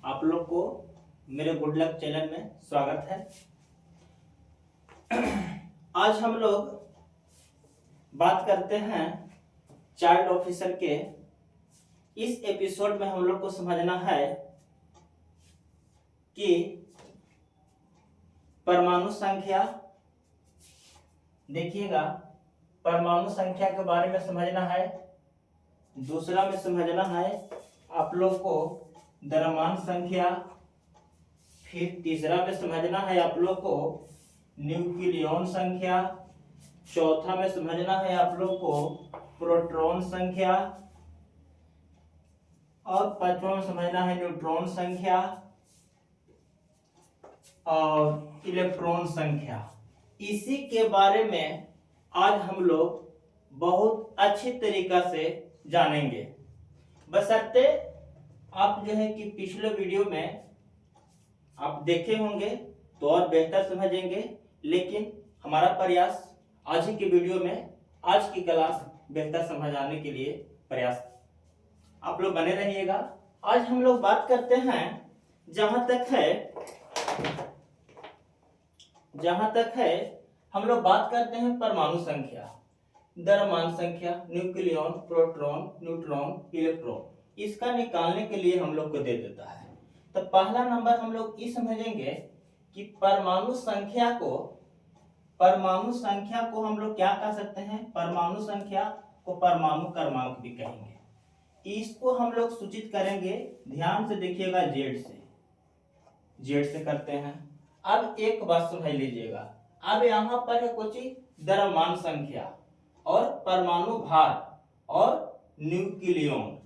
आप लोग को मेरे गुड लक चैनल में स्वागत है। आज हम लोग बात करते हैं चाइल्ड ऑफिसर के। इस एपिसोड में हम लोग को समझना है कि परमाणु संख्या, देखिएगा, परमाणु संख्या के बारे में समझना है। दूसरा में समझना है आप लोग को द्रव्यमान संख्या। फिर तीसरा में समझना है आप लोग को न्यूक्लियॉन संख्या। चौथा में समझना है आप लोग को प्रोटॉन संख्या। और पांचवा में समझना है न्यूट्रॉन संख्या और इलेक्ट्रॉन संख्या। इसी के बारे में आज हम लोग बहुत अच्छी तरीका से जानेंगे। बशर्ते आप जो है कि पिछले वीडियो में आप देखे होंगे तो और बेहतर समझेंगे, लेकिन हमारा प्रयास आज ही के वीडियो में आज की क्लास बेहतर समझाने के लिए प्रयास, आप लोग बने रहिएगा। आज हम लोग बात करते हैं जहां तक है हम लोग बात करते हैं परमाणु संख्या, द्रव्यमान संख्या, न्यूक्लियॉन, प्रोटॉन, न्यूट्रॉन, इलेक्ट्रॉन। इसका निकालने के लिए हम लोग को दे देता है। तो पहला नंबर हम लोग ये समझेंगे कि परमाणु संख्या को हम लोग क्या कह सकते हैं। परमाणु संख्या को परमाणु क्रमांक भी कहेंगे। इसको हम लोग सूचित करेंगे, ध्यान से देखिएगा, जेड से करते हैं। अब एक बात समझ लीजिएगा, अब यहाँ पर है कुछ द्रव्यमान संख्या और परमाणु भार और न्यूक्लियॉन।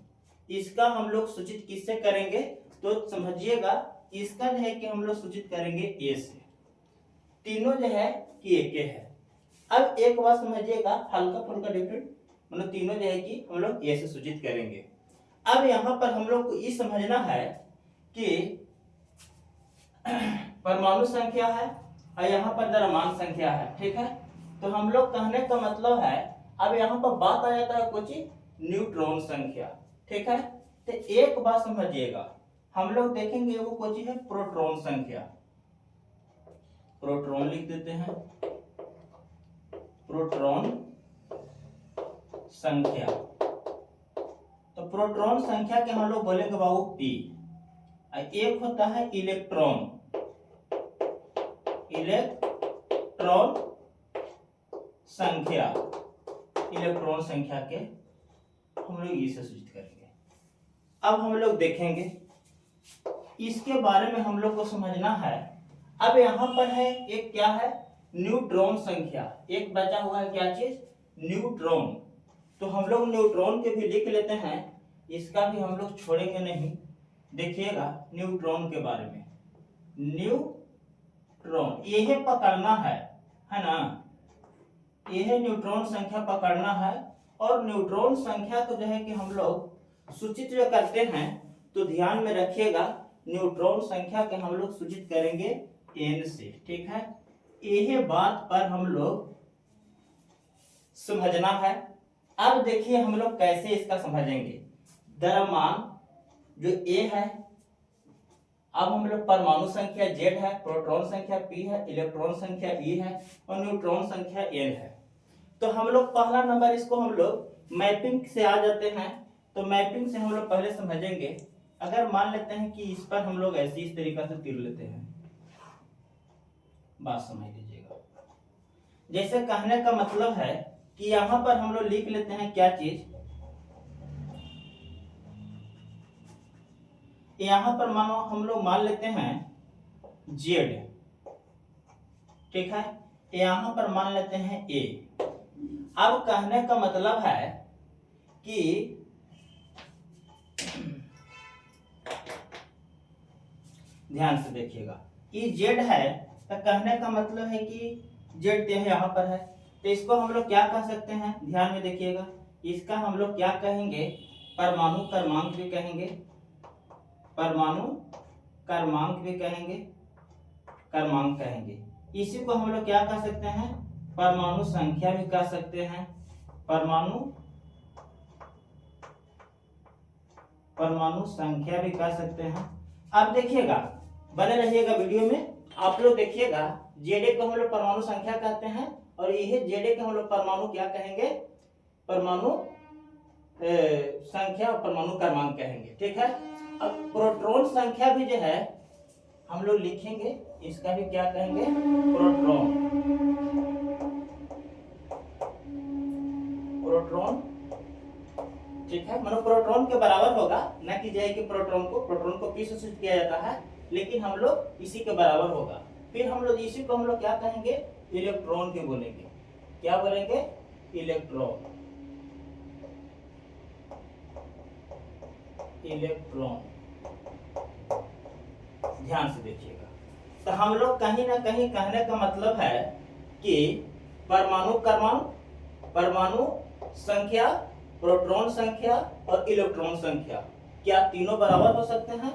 इसका हम लोग सूचित किससे करेंगे तो समझिएगा, इसका जो है कि हम लोग सूचित करेंगे ए से। तीनों जो है कि एक है। अब एक बात समझिएगा, हल्का फुल्का डिफरेंट, मतलब तीनों जो है कि हम लोग ए से सूचित करेंगे। अब यहाँ पर हम लोग को ये समझना है कि परमाणु संख्या है और यहाँ पर द्रव्यमान संख्या है, ठीक है। तो हम लोग कहने का मतलब है, अब यहाँ पर बात आ जाता है कुछ न्यूट्रॉन संख्या, ठीक है। तो एक बात समझिएगा, हम लोग देखेंगे वो कुछ है प्रोटॉन संख्या। प्रोटॉन लिख देते हैं, प्रोटॉन संख्या। तो प्रोटॉन संख्या के हम लोग बोलेंगे बाबू पी। एक होता है इलेक्ट्रॉन संख्या। इलेक्ट्रॉन संख्या के हम लोग इसे सूचित करेंगे। अब हम लोग देखेंगे, इसके बारे में हम लोग को समझना है। अब यहाँ पर है एक क्या है, न्यूट्रॉन संख्या। एक बचा हुआ है क्या चीज, न्यूट्रॉन। तो हम लोग न्यूट्रॉन के भी लिख लेते हैं, इसका भी हम लोग छोड़ेंगे नहीं। देखिएगा न्यूट्रॉन के बारे में, न्यूट्रॉन यह पकड़ना है ना, यह न्यूट्रॉन संख्या पकड़ना है। और न्यूट्रॉन संख्या को जो है कि हम लोग सूचित जो करते हैं, तो ध्यान में रखिएगा, न्यूट्रॉन संख्या के हम लोग सूचित करेंगे n से, ठीक है। यह बात पर हम लोग समझना है। अब देखिए हम लोग कैसे इसका समझेंगे। द्रव्यमान जो a है, अब हम लोग परमाणु संख्या z है, प्रोटॉन संख्या p है, इलेक्ट्रॉन संख्या e है और न्यूट्रॉन संख्या n है। तो हम लोग पहला नंबर इसको हम लोग मैपिंग से आ जाते हैं। तो मैपिंग से हम लोग पहले समझेंगे। अगर मान लेते हैं कि इस पर हम लोग ऐसे इस तरीका से तीर लेते हैं, बात समझ लीजिएगा। जैसे कहने का मतलब है कि यहाँ पर हम लोग लिख लेते हैं क्या चीज, यहाँ पर मानो हम लोग मान लेते हैं जेड, ठीक है। यहाँ पर मान लेते हैं ए। अब कहने का मतलब है कि ध्यान से देखिएगा, ये जेड है, तो कहने का मतलब है कि जेड यहाँ पर है। तो इसको हम लोग क्या कह सकते हैं, ध्यान में देखिएगा, इसका हम लोग क्या कहेंगे, परमाणु क्रमांक भी कहेंगे, परमाणु क्रमांक भी कहेंगे, क्रमांक कहेंगे। इसी को हम लोग क्या कह सकते हैं, परमाणु संख्या भी कह सकते हैं, परमाणु संख्या भी कह सकते हैं। अब देखिएगा, बने रहिएगा वीडियो में। आप लोग देखिएगा, जेडे को हम लोग परमाणु संख्या कहते हैं और यह जेडे को हम लोग परमाणु क्या कहेंगे, परमाणु संख्या और परमाणु क्रमांक कहेंगे। ठीक है। अब प्रोटॉन संख्या भी जो है हम लोग लिखेंगे, इसका भी क्या कहेंगे, प्रोटॉन। प्रोटॉन, ठीक है, मतलब प्रोटॉन के बराबर होगा, न कि जो है कि प्रोटॉन को पी से सूचित किया जाता है, लेकिन हम लोग इसी के बराबर होगा। फिर हम लोग इसी को हम लोग क्या कहेंगे, इलेक्ट्रॉन के बोलेंगे। क्या बोलेंगे, इलेक्ट्रॉन। इलेक्ट्रॉन, ध्यान से देखिएगा। तो हम लोग कहीं ना कहीं कहने का मतलब है कि परमाणु क्रमांक, परमाणु संख्या, प्रोटॉन संख्या और इलेक्ट्रॉन संख्या क्या तीनों बराबर हो सकते हैं?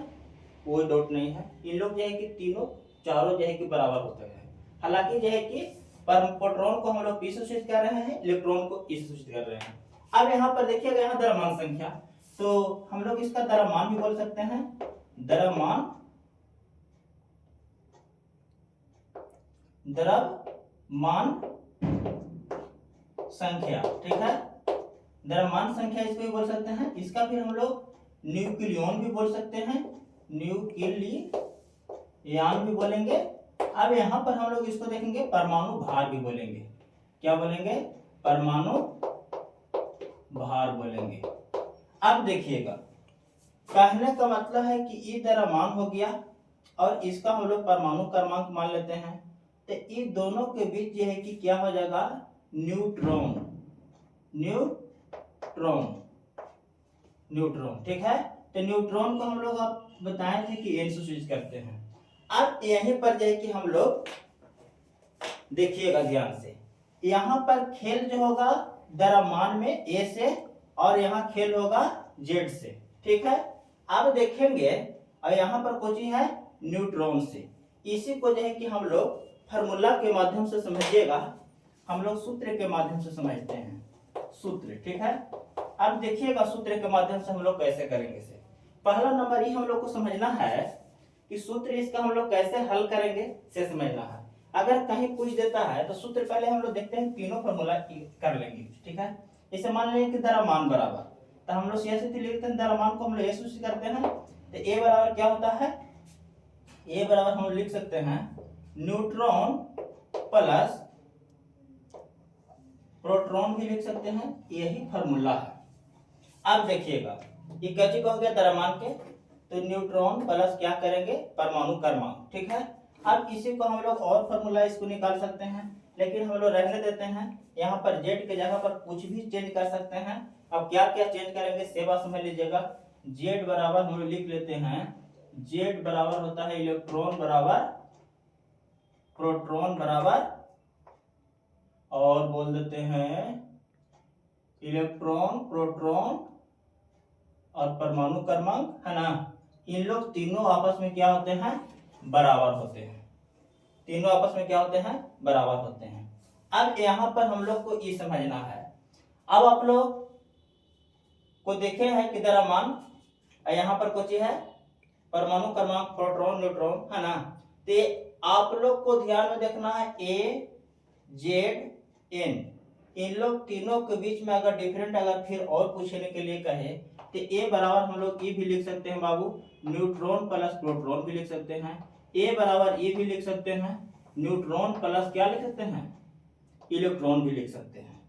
कोई डाउट नहीं है, इन लोग जो है कि तीनों चारों जो है कि बराबर होते हैं। हालांकि जो है कि प्रोटॉन को हम लोग पी से सूचित कर रहे हैं, इलेक्ट्रॉन को ई से सूचित कर रहे हैं। अब यहाँ पर देखिएगा, यहाँ द्रव्यमान संख्या, तो हम लोग इसका द्रव्यमान भी बोल सकते हैं, द्रव्यमान, द्रव्यमान संख्या। ठीक है, द्रव्यमान संख्या इसको भी बोल सकते हैं। इसका फिर हम लोग न्यूक्लियन भी बोल सकते हैं, न्यूक्लियन भी बोलेंगे। अब यहाँ पर हम लोग इसको देखेंगे परमाणु भार भी बोलेंगे। क्या बोलेंगे, परमाणु भार बोलेंगे। अब देखिएगा, कहने का मतलब है कि ये द्रव्यमान हो गया और इसका हम लोग परमाणु क्रमांक मान लेते हैं, तो ये दोनों के बीच जो है कि क्या हो जाएगा, न्यूट्रॉन। Neutron, neutron. ठीक है, तो न्यूट्रॉन को हम लोग आप बताए थे कि एन से सूचित करते हैं। अब यहीं पर जो है कि हम लोग देखिएगा ध्यान से, यहाँ पर खेल जो होगा द्रव्यमान में ए से, और यहाँ खेल होगा जेड से। ठीक है, अब देखेंगे, और यहाँ पर कोची है न्यूट्रॉन से। इसी को जो है कि हम लोग फार्मूला के माध्यम से समझिएगा, हम लोग सूत्र के माध्यम से समझते हैं, सूत्र। ठीक है, अब देखिएगा सूत्र के माध्यम से हम लोग कैसे करेंगे इसे। पहला नंबर ये हम लोग को समझना है कि सूत्र इसका हम लोग कैसे हल करेंगे से समझना है। अगर कहीं पूछ देता है तो सूत्र पहले हम लोग देखते हैं, तीनों फार्मूला कर लेंगे। ठीक है, इसे मान लेंगे कि द्रव्यमान बराबर, तो हम लोग सीधे लिखते हैं द्रव्यमान को हम लोग ए सूचित करते हैं, तो ए बराबर क्या होता है, ए बराबर हम लोग लिख सकते हैं न्यूट्रॉन प्लस प्रोटॉन भी लिख सकते हैं, यही फार्मूला है। अब देखिएगा, ये कैसे हो गया द्रव्यमान के, तो न्यूट्रॉन प्लस क्या करेंगे, परमाणु क्रमांक। ठीक है, अब इसी को हम लोग और फार्मूला इसको निकाल सकते हैं, लेकिन हम लोग रहने देते हैं। यहाँ पर जेड के जगह पर कुछ भी चेंज कर सकते हैं। अब क्या क्या चेंज करेंगे से बात समझ लीजिएगा। जेड बराबर हम लोग लिख लेते हैं, जेड बराबर होता है इलेक्ट्रॉन बराबर प्रोटॉन बराबर, और बोल देते हैं इलेक्ट्रॉन, प्रोटॉन और परमाणु क्रमांक, है ना। इन लोग तीनों आपस में क्या होते हैं, बराबर होते हैं। तीनों आपस में क्या होते हैं, बराबर होते हैं। अब यहाँ पर हम लोग को ये समझना है, अब आप लोग को देखे हैं कि द्रव्यमान, यहाँ पर कुछ है परमाणु क्रमांक, प्रोटॉन, न्यूट्रॉन, है ना। तो आप लोग को ध्यान में देखना है ए, जेड, एन, इन लोग तीनों के बीच में अगर डिफरेंट अगर फिर और पूछने के लिए कहे तो ए बराबर हम लोग ये भी लिख सकते हैं बाबू, न्यूट्रॉन प्लस प्रोटॉन भी लिख सकते हैं। ए बराबर ये भी लिख सकते हैं, न्यूट्रॉन प्लस क्या लिख सकते हैं, इलेक्ट्रॉन भी लिख सकते हैं।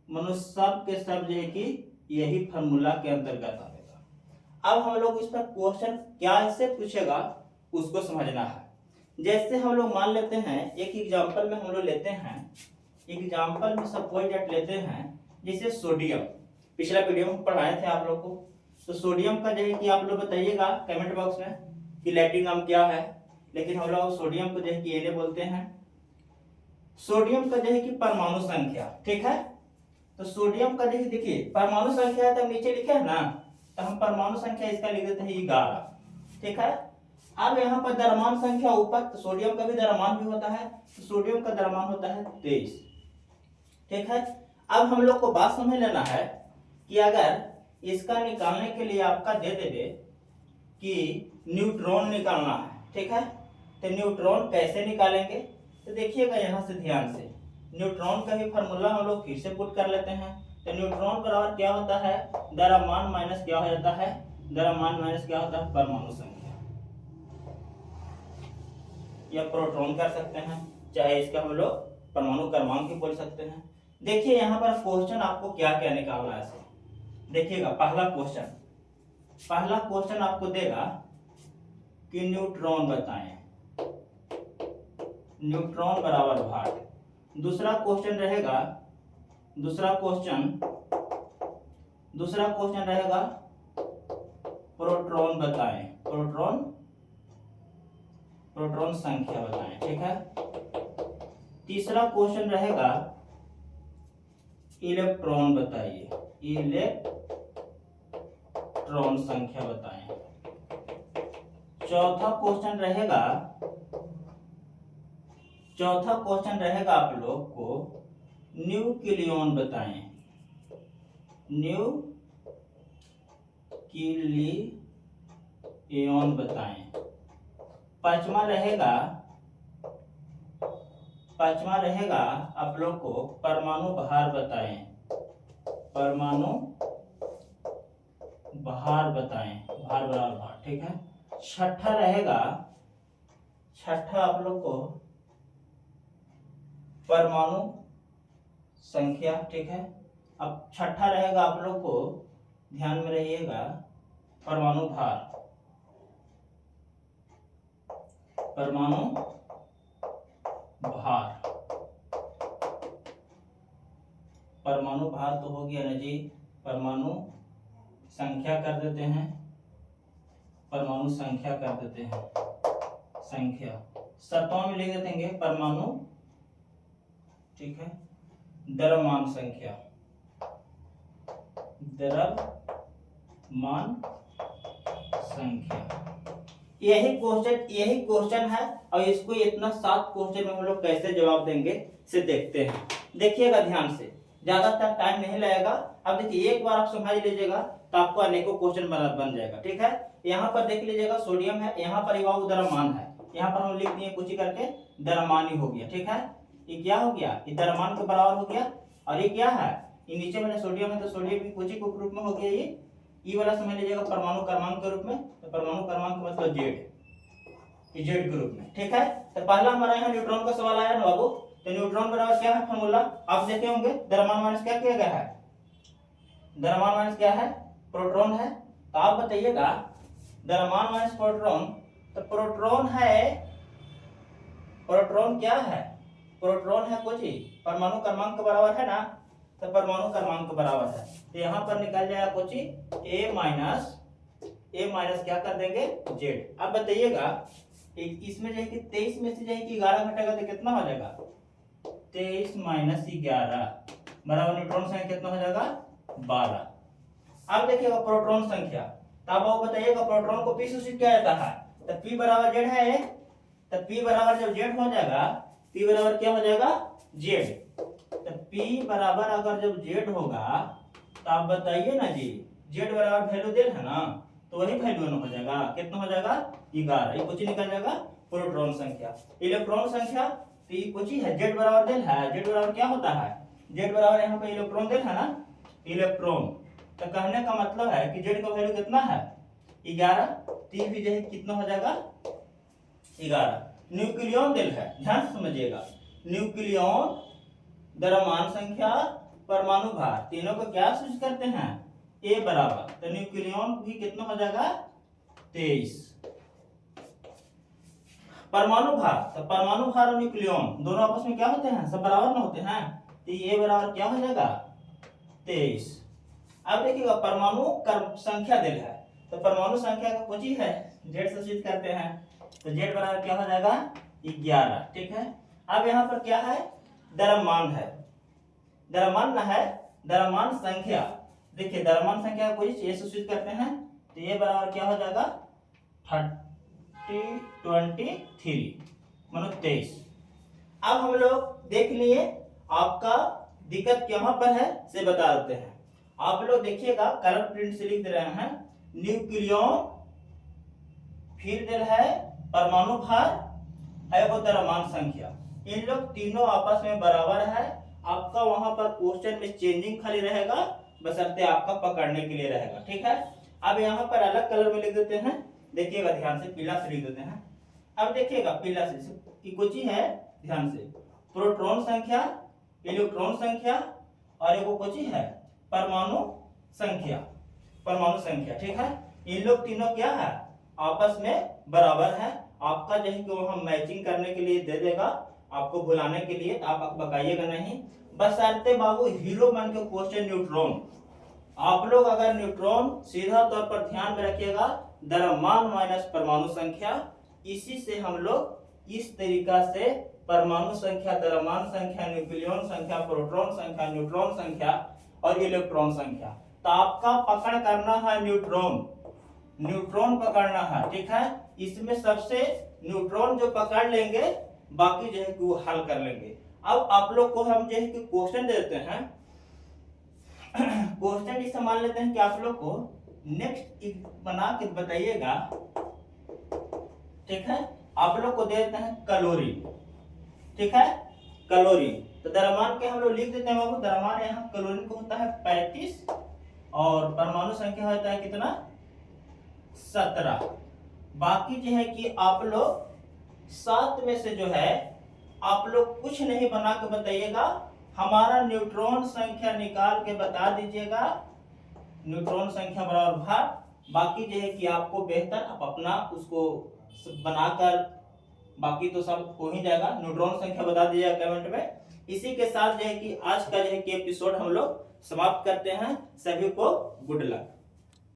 मनुष्य सब के सब जो है कि यही फार्मूला के अंतर्गत आएगा। अब हम लोग इस पर क्वेश्चन क्या इससे पूछेगा उसको समझना है। जैसे हम लोग मान लेते हैं, एक एग्जांपल में हम लोग लेते हैं, एग्जांपल में सपोज दैट लेते हैं जैसे सोडियम। पिछला वीडियो में पढ़ाए थे आप लोग को, तो सोडियम का जो है कि आप लोग बताइएगा कमेंट बॉक्स में कि लैटिन नाम क्या है, लेकिन हम लोग सोडियम को जो है कि Na बोलते हैं। सोडियम का जो है कि परमाणु संख्या, ठीक है, तो सोडियम का देखिए परमाणु संख्या है तो नीचे लिखे है ना, तो हम परमाणु संख्या इसका लिख देते हैं 11। ठीक है, अब यहाँ पर द्रव्यमान संख्या ऊपर, तो सोडियम का भी द्रव्यमान भी होता है, तो सोडियम का द्रव्यमान होता है 23। ठीक है, अब हम लोग को बात समझ लेना है कि अगर इसका निकालने के लिए आपका दे देवे कि न्यूट्रॉन निकालना है, ठीक है। तो न्यूट्रॉन कैसे निकालेंगे, तो देखिएगा यहाँ से ध्यान से, न्यूट्रॉन का भी फार्मूला हम लोग फिर से पुट कर लेते हैं। तो न्यूट्रॉन बराबर क्या होता है, द्रव्यमान माइनस क्या हो जाता है, द्रव्यमान माइनस क्या होता है, परमाणु संख्या, या प्रोटॉन कर सकते हैं, चाहे इसका हम लोग परमाणु क्रमांक भी बोल सकते हैं। देखिए यहाँ पर क्वेश्चन आपको क्या क्या निकालना है। देखिएगा पहला क्वेश्चन आपको देगा कि न्यूट्रॉन बताएं, न्यूट्रॉन बराबर भार। दूसरा क्वेश्चन रहेगा प्रोटॉन बताएं, प्रोटॉन संख्या बताएं, ठीक है। तीसरा क्वेश्चन रहेगा इलेक्ट्रॉन बताइए, इलेक्ट्रॉन संख्या बताएं। चौथा क्वेश्चन रहेगा आप लोग को न्यूक्लियॉन बताएं, न्यूक्लियॉन बताएं। पांचवा रहेगा आप लोग को परमाणु भार बताएं, परमाणु भार बताएं, भार बराबर भार, ठीक है। छठा आप लोग को परमाणु संख्या, ठीक है। अब छठा रहेगा आप लोग को, ध्यान में रहिएगा, परमाणु भार, परमाणु भार तो हो गया ना जी। परमाणु संख्या कर देते हैं, परमाणु संख्या कर देते हैं, संख्या सतों में लिख देंगे परमाणु, ठीक है। द्रव्यमान संख्या, द्रव्यमान संख्या, यही क्वेश्चन है। और इसको इतना 7 क्वेश्चन में हम लोग कैसे जवाब देंगे से देखते हैं। देखिएगा ध्यान से, ज्यादातर टाइम नहीं लगेगा। अब देखिए एक बार आप समझ लीजिएगा तो आपको अनेकों क्वेश्चन बन जाएगा, ठीक है। यहाँ पर देख लीजिएगा सोडियम है, यहाँ पर युवा द्रव्यमान है, यहाँ पर हम लिख दिए कुछ करके द्रव्यमान ही हो गया, ठीक है। ये क्या हो गया, ये द्रव्यमान के बराबर हो गया। और ये क्या है, ये नीचे वाला सोडियम है तो सोडियम भी कुछ के रूप में हो गया। ये वाला समझ लीजिएगा परमाणु क्रमांक के रूप में, तो परमाणु क्रमांक मतलब जेड के रूप में, ठीक है। तो पहला हमारा यहाँ न्यूट्रॉन का सवाल आया ना बाबू। तो न्यूट्रॉन बराबर क्या है फॉर्मूला, आप देखे होंगे, द्रव्यमान माइनस क्या किया गया है, द्रव्यमान माइनस क्या है, प्रोटॉन है। तो आप बताइएगा द्रव्यमान माइनस प्रोटॉन, तो प्रोटॉन क्या है, प्रोटॉन है कुछ ही परमाणु क्रमांक के बराबर है ना, तो परमाणु क्रमांक के बराबर है। तो यहाँ पर निकल जाएगा कुछ ही ए माइनस क्या कर देंगे, जेड। अब बताइएगा इसमें जाए कि 23 में से जाए कि 11 घटेगा तो कितना हो जाएगा, 23 माइनस 11 बराबर न्यूट्रॉन संख्या कितना हो जाएगा, 12। अब देखिएगा प्रोटॉन संख्या, तो अब आप बताइएगा प्रोटॉन को पी से सूचित किया जाता है, तो पी बराबर जेड है, तो पी बराबर जब जेड हो जाएगा, पी बराबर क्या हो जाएगा, जेड। तो पी बराबर अगर जब जेड होगा तो आप बताइए ना जी, जेड बराबर वैल्यू दे है ना, तो वही वैल्यू हो जाएगा, कितना हो जाएगा, 11। ये कुछ निकल जाएगा प्रोटॉन संख्या। इलेक्ट्रॉन संख्या तो ये कुछ ही है, जेड बराबर देल है, जेड बराबर क्या होता है, जेड बराबर यहाँ पे इलेक्ट्रॉन देल है ना, इलेक्ट्रॉन। तो कहने का मतलब है कि जेड का वैल्यू कितना है, 11। टी भी जो है कितना हो जाएगा, 11। न्यूक्लियॉन दिल है, ध्यान से समझिएगा, न्यूक्लियॉन, द्रव्यमान संख्या, परमाणु भार, तीनों को क्या सूचित करते हैं, ए बराबर। तो न्यूक्लियॉन भी कितना हो जाएगा, 23। परमाणु भार, तो परमाणु भार और न्यूक्लियॉन दोनों आपस में क्या होते हैं, सब बराबर ना होते हैं, तो ये बराबर क्या हो जाएगा, 23। अब देखिएगा परमाणु संख्या दिल है, तो परमाणु संख्या का कुछ ही है, जेड से सूचित करते हैं, तो जेड बराबर क्या हो जाएगा, 11, ठीक है। अब यहाँ पर क्या है, द्रव्यमान है, द्रव्यमान ना है, द्रव्यमान संख्या। देखिए द्रव्यमान संख्या को ये सूचित करते हैं, तो ये बराबर क्या हो जाएगा, 23 मानो 23। अब हम लोग देख लिए, आपका दिक्कत यहाँ पर है से बता देते हैं। आप लोग देखिएगा कलर प्रिंट से लिख दे रहे हैं, न्यूक्लियॉन फिर दिल है परमाणु भार, एगो द्रव्यमान संख्या। इन लोग तीनों आपस में बराबर है। आपका वहां पर क्वेश्चन में चेंजिंग खाली रहेगा, बशर्ते आपका पकड़ने के लिए रहेगा। ठीक है, अब यहाँ पर अलग कलर में लिख देते हैं, देखिएगा ध्यान से, पीला से लिख देते हैं। अब देखिएगा पीला से की कुछ है, ध्यान से, प्रोटॉन संख्या, इलेक्ट्रॉन संख्या और एगो कुछ है परमाणु संख्या, परमाणु संख्या। ठीक है, इन लोग तीनों क्या है, आपस में बराबर है। आपका जो है कि वो हम मैचिंग करने के लिए दे देगा, आपको भुलाने के लिए, आप बकाइएगा नहीं। बशर्ते बाबू हीरो मान के क्वेश्चन न्यूट्रॉन, आप लोग अगर न्यूट्रॉन सीधा तौर पर ध्यान में रखिएगा, द्रव्यमान माइनस परमाणु संख्या, इसी से हम लोग इस तरीका से परमाणु संख्या, द्रव्यमान संख्या, न्यूक्लियन संख्या, प्रोटॉन संख्या, न्यूट्रॉन संख्या और इलेक्ट्रॉन संख्या। तो आपका पकड़ करना है न्यूट्रॉन, न्यूट्रॉन पकड़ना है। ठीक है, इसमें सबसे न्यूट्रॉन जो पकड़ लेंगे, बाकी जो है कि वो हल कर लेंगे। अब आप लोग को हम जो है कि क्वेश्चन देते हैं, क्वेश्चन इसे मान लेते हैं कि आप लोग को नेक्स्ट बना के बताइएगा। ठीक है, आप लोग को दे देते हैं कैलोरी। ठीक है, कैलोरी, तो द्रव्यमान के हम लोग लिख देते हैं बाबू, द्रव्यमान यहाँ कैलोरी को होता है 35 और परमाणु संख्या होता है कितना, 17। बाकी जो है कि आप लोग 7 में से जो है आप लोग कुछ नहीं बना के बताइएगा, हमारा न्यूट्रॉन संख्या निकाल के बता दीजिएगा, न्यूट्रॉन संख्या बराबर भार। बाकी जो है कि आपको बेहतर आप अपना उसको बनाकर, बाकी तो सब हो ही जाएगा। न्यूट्रॉन संख्या बता दीजिएगा कमेंट में। इसी के साथ जो है कि आज का जो है कि एपिसोड हम लोग समाप्त करते हैं। सभी को गुड लक।